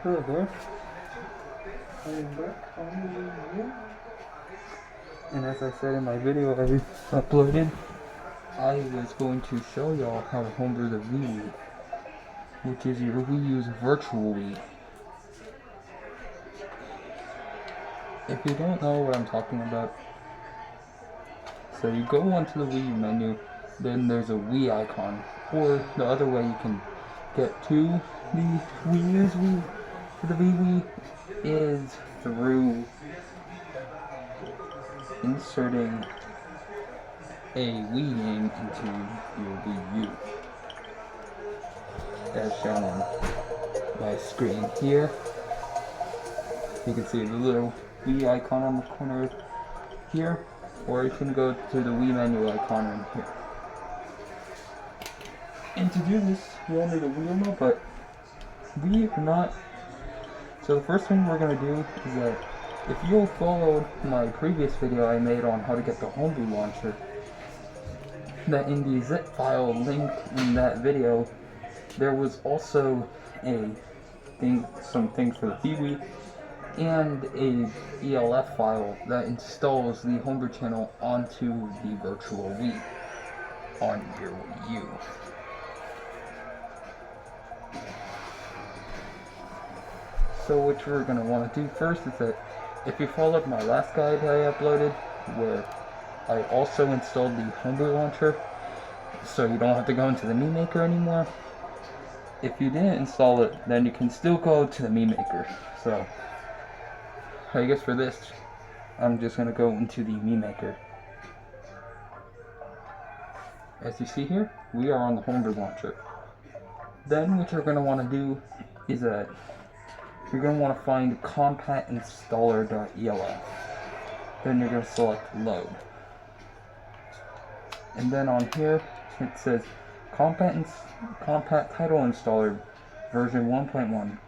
Hello there, I am back on the view. And as I said in my video I uploaded, I was going to show y'all how to homebrew the vWii, which is your Wii U's virtual Wii. If you don't know what I'm talking about, so you go onto the Wii U menu, then there's a Wii icon, or the other way you can get to the Wii U's Wii, the vWii, is through inserting a Wii game into your Wii U, as shown on my screen here. You can see the little Wii icon on the corner here, or you can go to the Wii menu icon in here. And to do this, you'll need a Wii remote, but we are not. So the first thing we're going to do is that if you'll follow my previous video I made on how to get the Homebrew launcher, that in the zip file linked in that video, there was also some things for the vWii and a ELF file that installs the Homebrew channel onto the virtual Wii on your Wii U. So what you're going to want to do first is that if you followed my last guide I uploaded, where I also installed the Homebrew launcher, so you don't have to go into the Mii Maker anymore. If you didn't install it, then you can still go to the Mii Maker. So I guess for this, I'm just going to go into the Mii Maker. As you see here, we are on the Homebrew launcher. Then what you're going to want to do is that you're going to want to find compactinstaller.elf. Then you're going to select load. And then on here, it says compact title installer version 1.1.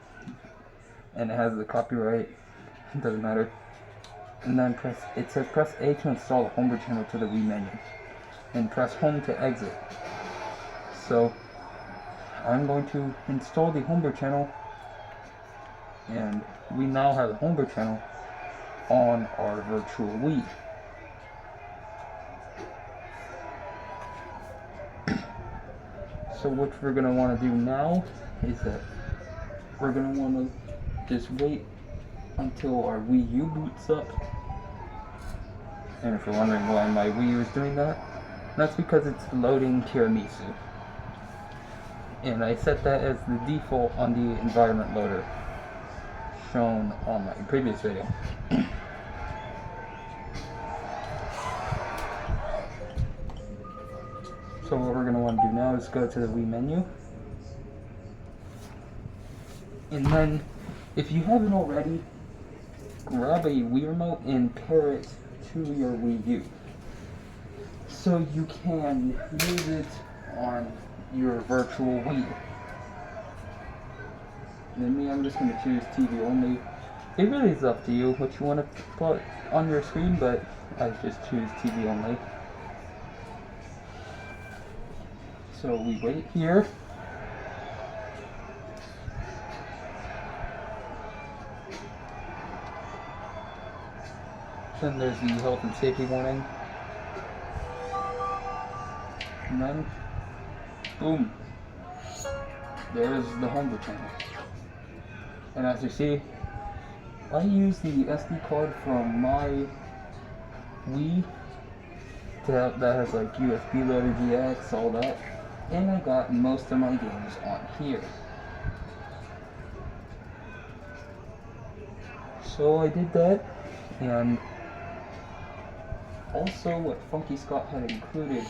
And it has the copyright, it doesn't matter. And then it says press A to install the Homebrew channel to the Wii menu. And press home to exit. So I'm going to install the Homebrew channel, and we now have the Homebrew channel on our virtual Wii. So what we're going to want to do now is that we're going to want to just wait until our Wii U boots up. And if you're wondering why my Wii U is doing that, that's because it's loading Tiramisu. And I set that as the default on the environment loader shown on my previous video. So what we're going to want to do now is go to the Wii menu. And then, if you haven't already, grab a Wii remote and pair it to your Wii U, so you can use it on your virtual Wii. And then me, I'm just going to choose TV only. It really is up to you what you want to put on your screen, but I just choose TV only. So we wait here. Then there's the health and safety warning. And then, boom, there's the Homebrew channel. And as you see, I use the SD card from my Wii that has like USB loader GX, all that, and I got most of my games on here. So I did that, and also what Funky Scott had included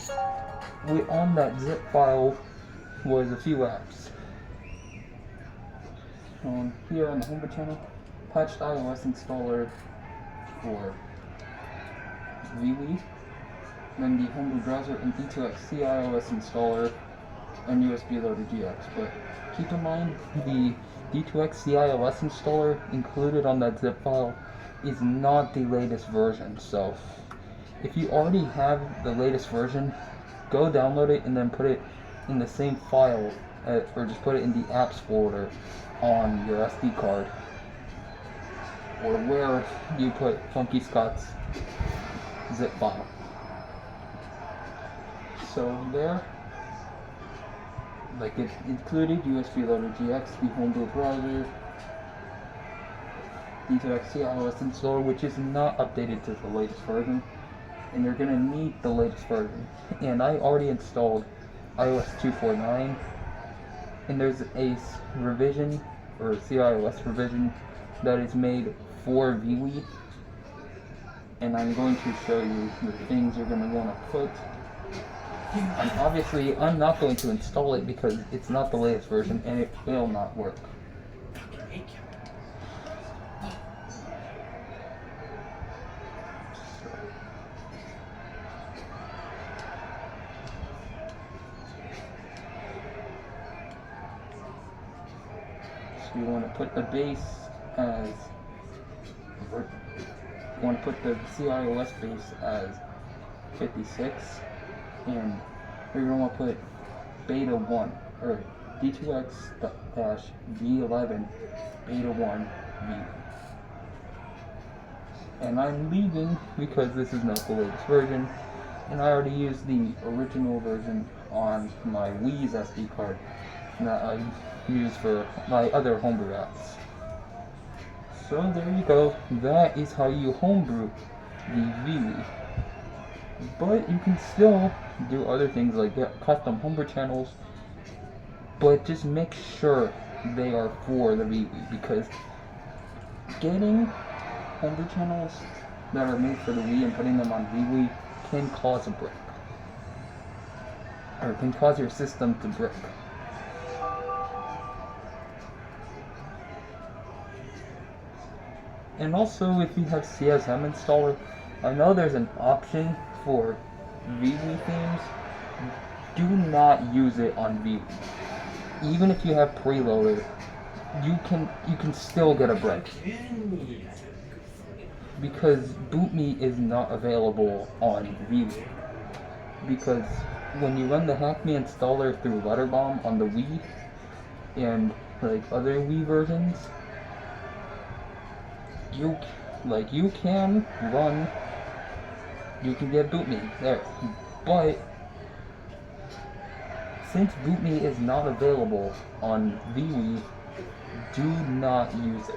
on that zip file was a few apps. Here on the Homebrew channel, patched iOS installer for vWii, then the Homebrew browser and D2X cIOS installer and USB loader GX. But keep in mind, the D2X cIOS installer included on that zip file is not the latest version. So if you already have the latest version, go download it and then put it in the same file, or just put it in the apps folder on your SD card, or where you put Funky Scott's zip file. So there, like it included USB Loader GX, the Homebrew browser, D2X cIOS installer, which is not updated to the latest version, and you're gonna need the latest version. And I already installed iOS 2.4.9, and there's a revision, or cIOS revision, that is made for vWii, and I'm going to show you the things you're going to want to put. And obviously, I'm not going to install it because it's not the latest version, and it will not work. So you want to put the base as, or you want to put the cIOS base as 56, and you're going to want to put beta 1, or D2X-V11 beta 1 V. And I'm leaving because this is not the latest version, and I already used the original version on my Wii's SD card that I use for my other homebrew apps. So there you go, that is how you homebrew the vWii. But you can still do other things like get custom homebrew channels, but just make sure they are for the vWii, because getting homebrew channels that are made for the Wii and putting them on vWii can cause a brick, or can cause your system to brick. And also, if you have CSM installer, I know there's an option for vWii themes. Do not use it on vWii. Even if you have preloader, you can still get a break, because BootMe is not available on vWii. Because when you run the HackMe installer through Letterbomb on the Wii and like other Wii versions, you can get BootMe there, but since BootMe is not available on vWii, do not use it.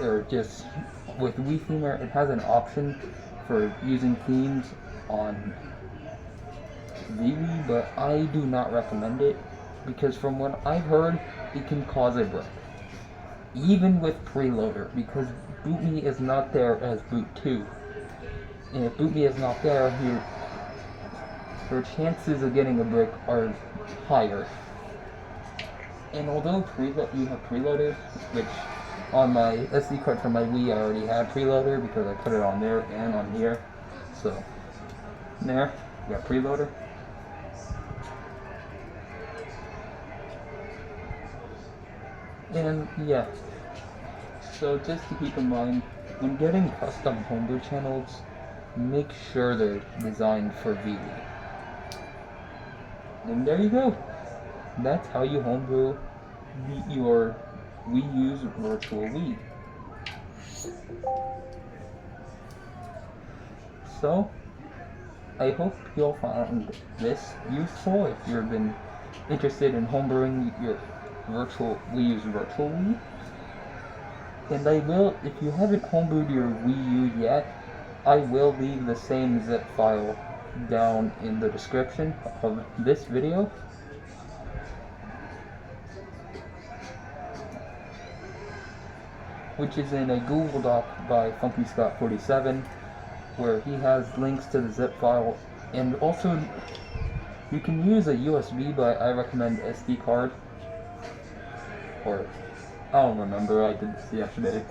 Or just with Wii Themer, it has an option for using themes on vWii, but I do not recommend it, because from what I've heard, it can cause a break, even with preloader, because BootMe is not there as Boot 2. And if BootMe is not there, your chances of getting a brick are higher. And although you have preloader, which on my SD card for my Wii I already had preloader because I put it on there and on here. So there, we got preloader. And yeah, so just to keep in mind, when getting custom homebrew channels, make sure they're designed for vWii. And there you go. That's how you homebrew your Wii U's virtual Wii. So, I hope you'll find this useful if you've been interested in homebrewing your Wii U's virtual Wii. And I will, if you haven't homebrewed your Wii U yet, I will leave the same zip file down in the description of this video. Which is in a Google Doc by FunkyScott47, where he has links to the zip file, and also you can use a USB, but I recommend SD card, or I don't remember, I did this yesterday.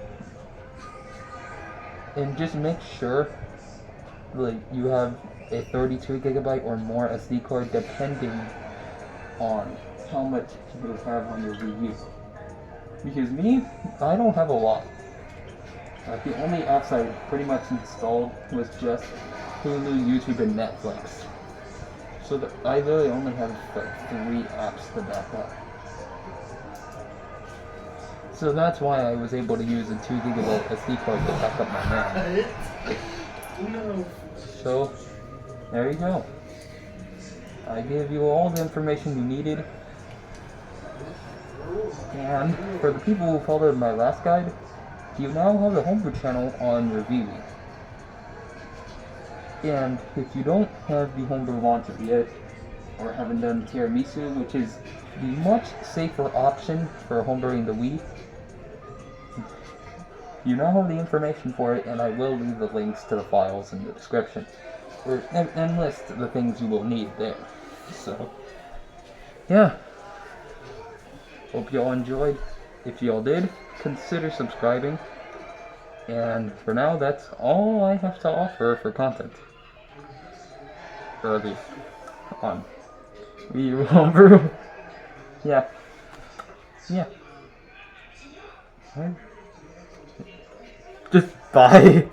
And just make sure like you have a 32 gigabyte or more SD card, depending on how much you have on your Wii U. Because me, I don't have a lot. The only apps I pretty much installed was just Hulu, YouTube, and Netflix. So I really only have like 3 apps to back up. So that's why I was able to use a 2 GB SD card to back up my RAM. So, there you go. I gave you all the information you needed. And for the people who followed my last guide, you now have a Homebrew channel on your vWii. And if you don't have the Homebrew launcher yet, or haven't done Tiramisu, which is the much safer option for homebrewing the Wii, you now have the information for it, and I will leave the links to the files in the description, and list the things you will need there. So, yeah. Hope you all enjoyed. If you all did, consider subscribing. And for now, that's all I have to offer for content. Or at least on Wii Homebrew. Yeah. Yeah. Just bye.